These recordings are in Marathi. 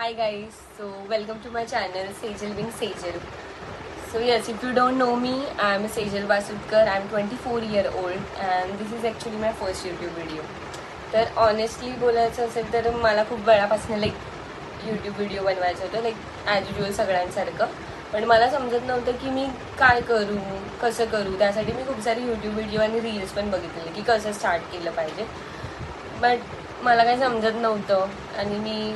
Hi guys, so welcome to my channel Sejal being Sejal. So yes, if you don't know me, I am Sejal Basudkar. I am 24 year old and this is actually my first YouTube video. तर ऑनेस्टली बोलायचं असेल तर मला खूप वेळापासून यूट्यूब व्हिडिओ बनवायचं होतं ॲज युजल सगळ्यांसारखं. पण मला समजत नव्हतं की मी काय करू, कसं करू. त्यासाठी मी खूप सारे यूट्यूब व्हिडिओ आणि रील्स पण बघितलेले की कसं स्टार्ट केलं पाहिजे. बट मला काही समजत नव्हतं आणि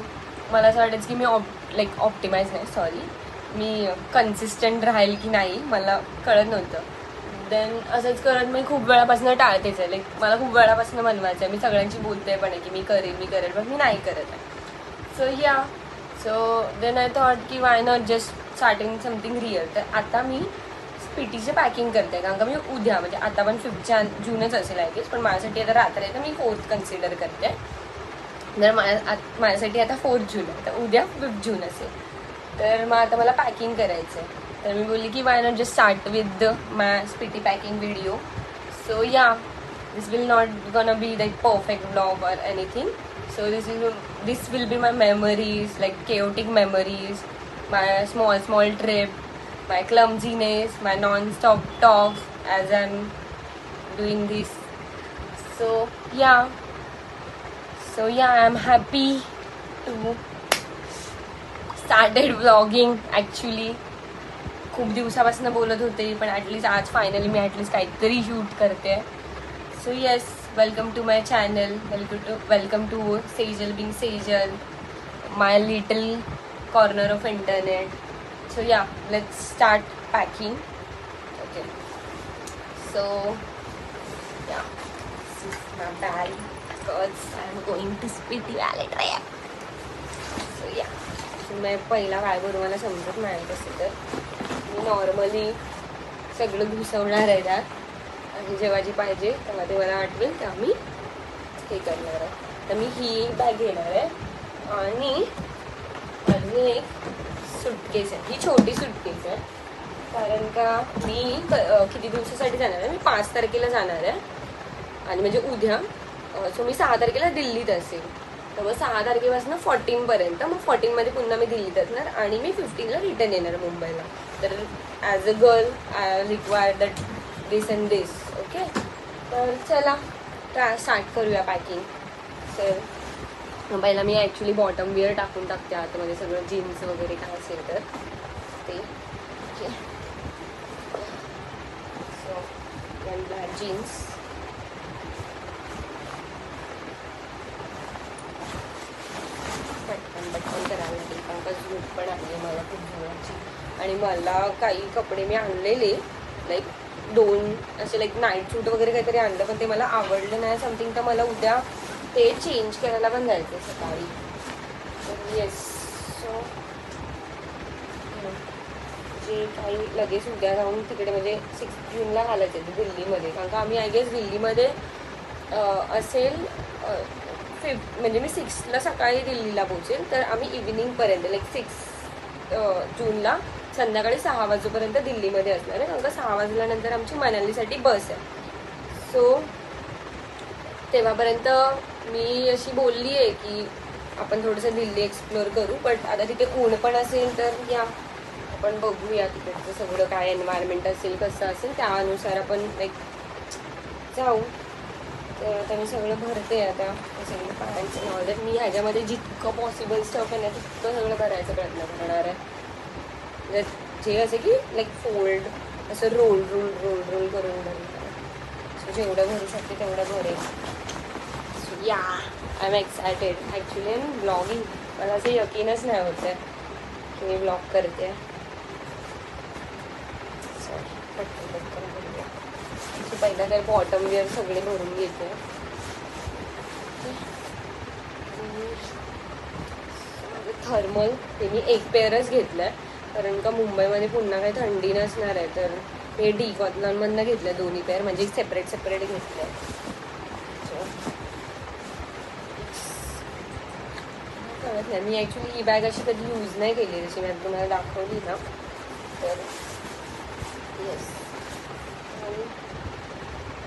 मला असं वाटायचं की मी ऑप्टिमाइज नाही मी कन्सिस्टंट राहील की नाही मला कळत नव्हतं. देन असंच करत मी खूप वेळापासून टाळतेच आहे. मला खूप वेळापासून बनवायचं आहे. मी सगळ्यांची बोलते पण आहे की मी करेल पण मी नाही करत आहे. सो देन आय थॉट की why not just starting something real. तर आता मी पीटीचे पॅकिंग करते कारण का मी उद्या म्हणजे आता पण 5 जूनच असेल आय गेस, पण माझ्यासाठी आता रात्र आहे तर मी 4th कन्सिडर करते. तर माझ्यासाठी आता 4th जून आहे तर उद्या 5th जून असेल. तर मग आता मला पॅकिंग करायचं आहे. तर मी बोलली की why not just start with my Spiti packing video. So this will not gonna be perfect blog और anything. So this will be my memories, like chaotic memories, my small trip, my clumsiness, my non-stop talks as I'm doing this. So I'm happy to started vlogging actually. खूप दिवसापासून बोलत होते पण ॲटलिस्ट आज फायनली मी ॲटलिस्ट काहीतरी शूट करते. So yes, welcome to my channel, welcome to Sejal being Sejal, my little corner of internet. So let's start packing. Okay, so this is my bag because I'm going to Spiti Valley trip. So मैं पहिला काय करू मला समजत नाही. तसं तर मी नॉर्मली सगळं घुसवणार आहे त्यात आणि जेव्हा जी पाहिजे तेव्हा ते मला आठवेल तेव्हा मी हे करणार आहे. तर मी ही बॅग घेणार आहे आणि अजून एक सुटकेस आहे. ही छोटी सुटकेस आहे कारण का मी किती दिवसासाठी जाणार आहे. मी 5 तारखेला जाणार आहे आणि म्हणजे उद्या. सो मी 6 तारखेला दिल्लीत असेल. तर मग 6 तारखेपासून 14पर्यंत मग 14मध्ये पुन्हा मी दिल्लीत असणार आणि मी 15ला रिटर्न येणार मुंबईला. तर as a girl I require that this and this. Okay, तर चला स्टार्ट करूया पॅकिंग. तर पहिला मी ॲक्च्युली बॉटम विअर टाकून टाकते आतमध्ये सगळं जीन्स वगैरे काय असेल तर ते. Okay, so black jeans. पटकन करायला लागेल कारण का झूट पण आली आहे मला खूप जवळची. आणि मला काही कपडे मी आणलेले 2 असे नाईट सूट वगैरे काहीतरी आणलं पण ते मला आवडलं नाही समथिंग. तर मला उद्या ते चेंज करायला पण जायचं आहे सकाळी. तर येस, सो जे काही लगेच उद्या जाऊन तिकडे म्हणजे 6 जूनला घालायचं आहे दिल्लीमध्ये कारण का आम्ही आय गेस दिल्लीमध्ये असेल म्हणजे मी 6ला सकाळी दिल्लीला पोहोचेल. तर आम्ही इव्हिनिंगपर्यंत 6 जूनला संध्याकाळी 6 वाजेपर्यंत दिल्लीमध्ये असणार आहे कारण का 6 वाजल्यानंतर आमची मनालीसाठी बस आहे. सो तेव्हापर्यंत मी अशी बोलली आहे की आपण थोडंसं दिल्ली एक्सप्लोअर करू. बट आता तिथे ऊन पण असेल तर आपण बघूया तिकडचं सगळं काय एन्व्हायरमेंट असेल कसं असेल त्यानुसार आपण जाऊ. तर आता मी सगळं भरते आता सगळं पॅन्ट्स ऑर्डर. मी ह्याच्यामध्ये जितकं पॉसिबल स्टफ आहे ना तितकं सगळं करायचा प्रयत्न करणार आहे. जे असं की फोल्ड असं रोल करून सो जेवढं भरू शकते तेवढं भरेल. So I am excited. Actually I am blogging. मला असं यकीनच नाही होत आहे की मी ब्लॉग करते. सो पटकन करूया. सो पहिला तर बॉटम वेअर सगळे भरून घेते. थर्मल हे मी एक पेअरच घेतलं आहे कारण का मुंबईमध्ये पुन्हा काही थंडी नसणार आहे. तर हे डिकॉथलॉनमधनं घेतलं 2 पेअर म्हणजे सेपरेट घेतलं आहे. कळत नाही. मी ॲक्च्युली ही बॅग अशी कधी यूज नाही केली जशी मी तुम्हाला दाखवली ना. तर येस,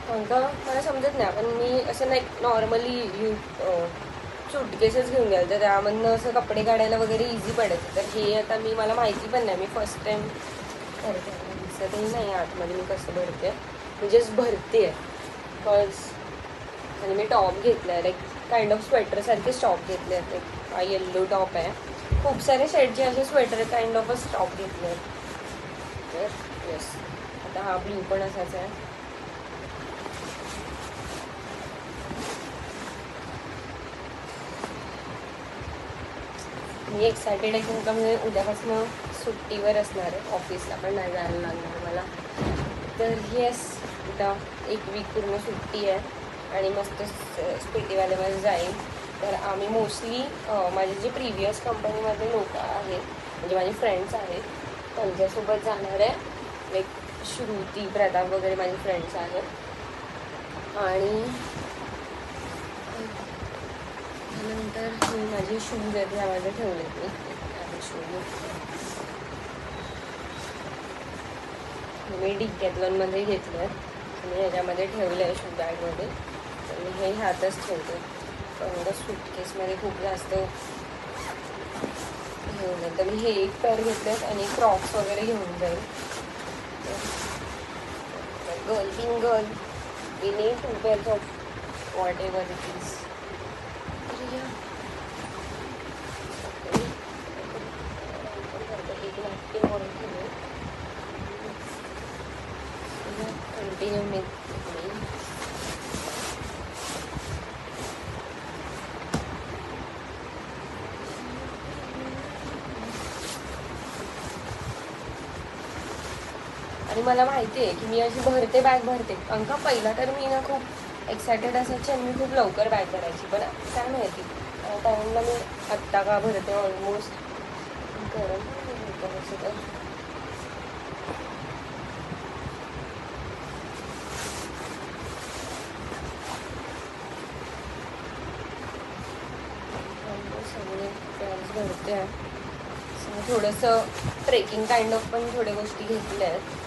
कारण का मला समजत नाही आपण मी असं नॉर्मली सूटकेसच घेऊन गेलं तर त्यामधनं असं कपडे काढायला वगैरे इझी पडायचं. तर हे आता मला माहिती पण नाही, मी फर्स्ट टाइम करते. दिसतही नाही आतमध्ये मी कसं भरते, मी जस्ट भरते आहे बिकॉज. आणि मी टॉप घेतला आहे, लाईक काइंड ऑफ स्वेटरसारखे टॉप घेतले आहेत. एक हा येल्लो टॉप आहे, खूप सारे शेडचे असे स्वेटर काइंड ऑफच टॉप घेतले आहेत. तर येस, आता हा ब्ल्यू पण असाच आहे. मी एक्सायटेड आहे की म्हणजे उद्यापासून सुट्टीवर असणार आहे, ऑफिसला पण नाही जायला लागणार मला. तर येस, आता एक वीक पूर्ण सुट्टी आहे आणि मस्त स्पिटीवाल्यामध्ये जाईल. तर आम्ही मोस्टली माझे जे प्रिव्हियस कंपनीमधले लोक आहेत, म्हणजे माझे फ्रेंड्स आहेत, त्यांच्यासोबत जाणार आहे. लाईक श्रुती, प्रताप वगैरे माझे फ्रेंड्स आहेत. आणि त्यानंतर मी माझे शूज आहेत ह्यामध्ये ठेवले. मी डिकॅथलॉनमध्ये घेतले आहेत आणि ह्याच्यामध्ये ठेवलं आहे शू बॅगमध्ये. तर मी हे ह्यातच ठेवते, कारण सूटकेसमध्ये खूप जास्त घेऊन जाईल. तर मी हे एक पेअर घेतलेत आणि क्रॉक्स वगैरे घेऊन जाईल. Girl being girl, we need 2 pairs of whatever it is. Continue मी आणि मला माहिती आहे की मी अशी भरते बॅग भरते. कारण का पहिला तर मी ना खूप एक्सायटेड असायची आणि मी खूप लवकर बॅग भरायची, पण काय माहिती टाईमला मी आत्ता का भरते ऑलमोस्ट. गरम तर सगळे बॅग्स भरते आहे. थोडंसं ट्रेकिंग काइंड ऑफ पण थोड्या गोष्टी घेतल्या आहेत.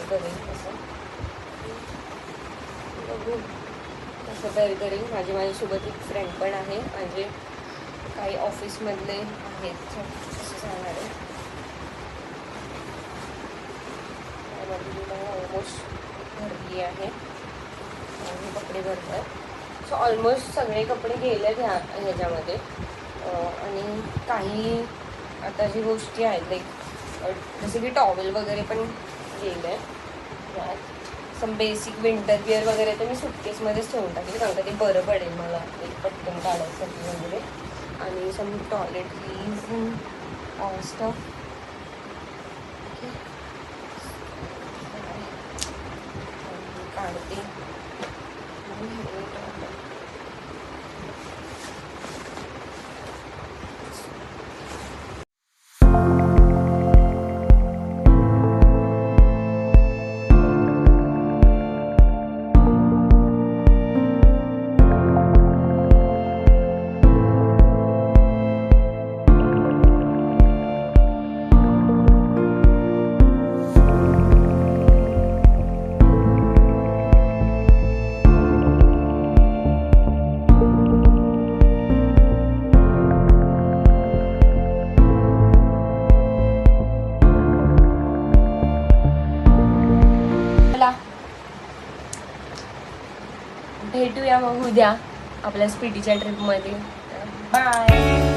करेन कसं बघू, कसं तयारी करेन. माझ्यासोबत एक फ्रेंड पण आहे, म्हणजे काही ऑफिसमधले आहेत, असं सांगणार आहे. त्यामध्ये मी ऑलमोस्ट भरली आहे आणि कपडे भरतात. सो ऑलमोस्ट सगळे कपडे गेलेत ह्याच्यामध्ये. आणि काही आता जी गोष्टी आहेत लाईक जसं की टॉवेल वगैरे पण गेलं आहे. सम बेसिक विंटर वेअर वगैरे तर मी सुटकेसमध्येच ठेवून टाकले, कारण का ते बरं पडेल मला एक पटकन काढायसाठी वगैरे. आणि सम टॉयलेटरीज स्टफ काढते. भेटूया मग उद्या आपल्या स्पीटीच्या ट्रिपमध्ये. बाय.